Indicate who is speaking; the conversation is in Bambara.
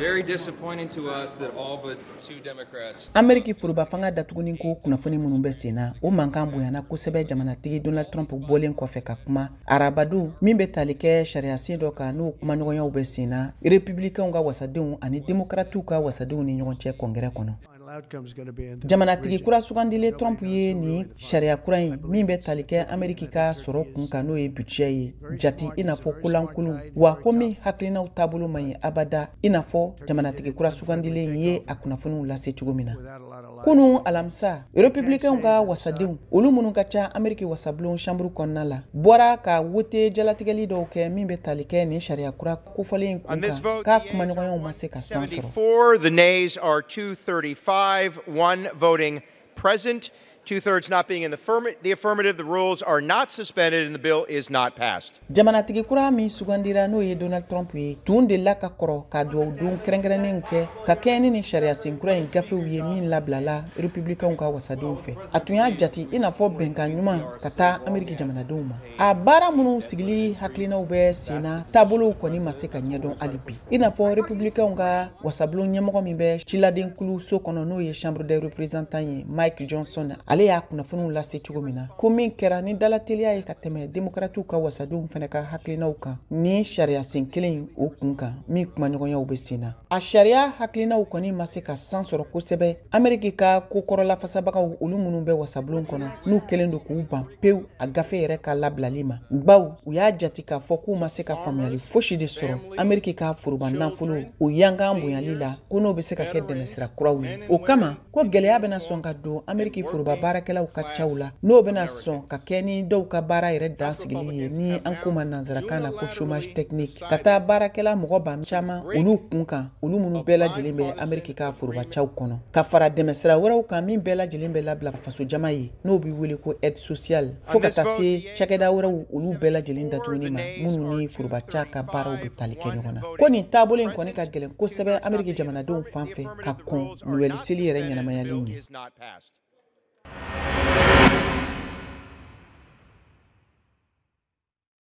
Speaker 1: very disappointing to us that all but 2 Democrats.
Speaker 2: Ameriki furuba fanga datuguni ko kunafoni munun bɛ senna o mankan bonyana kosɛbɛ jamanatigi Donald Trump bɔlen kɔfɛ ka kuma arabadu min bɛ tali kɛ sariya sen dɔ kan n'o kuma ɲɔgɔnyaw bɛ senna républicains ka wasadenw ani démocrates ka wasadenw ni ɲɔgɔn cɛ congrès kɔnɔ. Jamanatigi kura sugandile Trump ye ni sariya kura in min bɛ tali kɛ Ameriki ka sɔrɔ kun kan n'o ye budget ye jati inafɔ kolankolon wa ko min hakilinaw taabolo man ɲi abada inafɔ jamanatigi kura sugandile ye a kunnafoniw lase cogo min na. Kunu alamisa républicains ka wasadenw olu minnu ka ca Ameriki wasabulon chambre kɔnɔna la bɔra ka wote jalatigɛli dɔw kɛ min bɛ tali kɛ ni sariya kura kofɔlen kun kan k'a kuma ɲɔgɔnyaw ma se ka san sɔrɔ.
Speaker 3: The nays are 235, 1 voting present, 2/3 not being in the affirmative. The rules are not suspended and the bill is not passed.
Speaker 2: Jamanatigi kura min sugandira n'o ye Donald Trump ye tun de la ka kɔrɔ ka duwawu don kɛrɛnkɛrɛnnenw kɛ ka kɛɲɛ ni sariya sen kura in gafew ye min labilala républicains ka wasadenw fɛ. A tun y'a jati inafɔ bɛnkan ɲuman ka taa Ameriki jamanadenw ma. A baara minnu sigili hakilinaw bɛ senna taabolow kɔni ma se ka ɲɛdɔn hali bi. Inafɔ républicains ka wasabulon ɲɛmɔgɔ min bɛ ciladenkulu so kɔnɔ n'o ye chambre des représentants ye Mike Johnson ale y'a kunnafoniw lase cogo min na ko min kɛra ni dalateliya ye ka tɛmɛ démocrates ka wasadenw fɛnɛ ka hakilinaw kan ni sariya sen kelen o kun kan min kuma ɲɔgɔnyaw bɛ senna. A sariya hakilinaw kɔni ma se ka san sɔrɔ kosɛbɛ Ameriki ka kokɔrɔlafasabagaw olu minnu bɛ wasabulon kɔnɔ n'u kelen do k'u ban pewu a gafe yɛrɛ ka labilali ma baw u y'a jati k'a fɔ k'u ma se ka faamuyali fosi de sɔrɔ Ameriki ka foroba nafolo o yankan bonyali la ko n'o bɛ se ka kɛ dɛmɛsira kuraw ye o kama ko gɛlɛya bɛna sɔn ka don Ameriki foroba baarakɛlaw ka caw la n'o bɛna sɔn ka kɛ ni dɔw ka baara yɛrɛ dan sigili ye ni an ko ma nanzarakan na ko chômage technique ka taa baarakɛla mɔgɔ ban caman olu kun kan olu minnu bɛɛ lajɛlen bɛ Ameriki ka foroba caw kɔnɔ ka fara dɛmɛsira wɛrɛw kan min bɛɛ lajɛlen bɛ labila faso jama ye n'o bɛ wele ko aide sociale fo ka taa se cakɛda wɛrɛw olu bɛɛ lajɛlen datuguni ma minnu ni foroba ca ka baaraw bɛ tali kɛ ɲɔgɔn na ko nin taabolo in kɔni ka gɛlɛn kosɛbɛ Ameriki jamanadenw fan fɛ ka kɔn Noël seli yɛrɛ ɲɛnamayalen ye.